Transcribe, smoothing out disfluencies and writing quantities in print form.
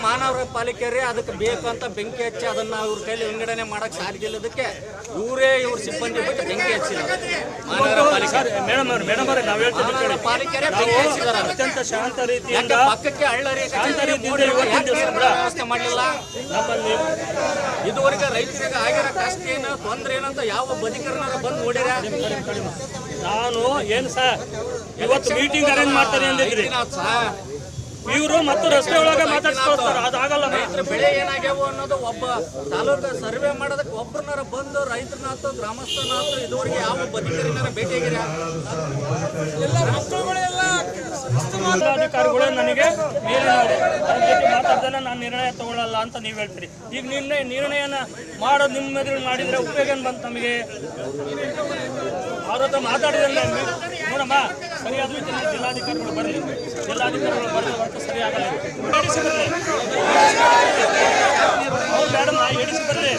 ಮಾನವ ಪಾಲಿಕೆಯರೇ ಅದಕ್ಕೆ ಬೇಕು ಅಂತ ಬೆಂಕಿ ಹಚ್ಚಿ ಅದನ್ನ ಅವ್ರ ಕೈಲಿ ವಿಂಗಡಣೆ ಮಾಡಕ್ ಸಾಧ್ಯ ಇಲ್ಲದಕ್ಕೆ ಇವ್ರ ಸಿಬ್ಬಂದಿ ಬಿಟ್ಟು ಬೆಂಕಿ ಹಚ್ಚಿದ್ದಾರೆ. ಪಾಲಿಕೆಯರೇ ಬೆಂಕಿ ಹಚ್ಚಿದ್ದಾರೆ. ಅತ್ಯಂತ ಶಾಂತ ರೀತಿಯಿಂದ ಪಕ್ಕಕ್ಕೆ ಹಳ್ಳರಿ ವ್ಯವಸ್ಥೆ ಮಾಡಲಿಲ್ಲ. ಇದುವರೆಗೆ ರೈತರಿಗೆ ಆಗಿರೋ ಕಷ್ಟ ಏನು ತೊಂದ್ರೆ ಏನಂತ ಯಾವ ಬದಿಕರನ್ನ ಬಂದು ನೋಡಿರ? ನಾನು ಏನು ಸರ್ ಇವತ್ತು ಮೀಟಿಂಗ್ ಅರೇಂಜ್ ಮಾಡ್ತಾರೆ ಅಂದಿದ್ರಿ, ಇವರು ಮತ್ತು ರಸ್ತೆ ಒಳಗೆ ಮಾತಾಡ್ಸ್ಕೊಳ್ತಾರೆ, ಅದಾಗಲ್ಲ. ರೈತರ ಬೆಳೆ ಏನಾಗ್ಯಾವ ಅನ್ನೋದು ಒಬ್ಬ ತಾಲೂಕು ಸರ್ವೆ ಮಾಡೋದಕ್ಕೆ ಒಬ್ಬರನ್ನಾರ ಬಂದು ರೈತರನ್ನಾತು ಗ್ರಾಮಸ್ಥನಾತು ಇದುವರೆಗೆ ಯಾವ ಬದಿಕರಿನಾರ ಭೇಟಿಯಾಗಿರ? ಜಿಲ್ಲಾಧಿಕಾರಿಗಳು ನನಗೆ ಮೇಲಿನವರು ಅವ್ರ ಜೊತೆ ಮಾತಾಡ್ದಾನೆ ನಾನು ನಿರ್ಣಯ ತಗೊಳ್ಳಲ್ಲ ಅಂತ ನೀವು ಹೇಳ್ತೀರಿ. ಈಗ ನಿರ್ಣಯನ ಮಾಡೋದು ನಿಮ್ಮ ಎದುರು ಮಾಡಿದ್ರೆ ಉಪಯೋಗ ಏನು ಬಂತು ನಮಗೆ? ಅವ್ರ ಹತ್ರ ಮಾತಾಡಿದ್ರೆ ನೋಡಮ್ಮ ಸರಿಯಾದ ರೀತಿಯಲ್ಲಿ ಜಿಲ್ಲಾಧಿಕಾರಿಗಳು ಬರಲಿ, ಜಿಲ್ಲಾಧಿಕಾರಿಗಳು ಬರಲಿ ಹೊರತು ಸರಿ ಆಗಲ್ಲ. ಎಡಿಸಿ ಬರಲಿ, ಅವ್ರು ಮೇಡಮ್ ಎಡಿಸಿ ಬರಲಿ.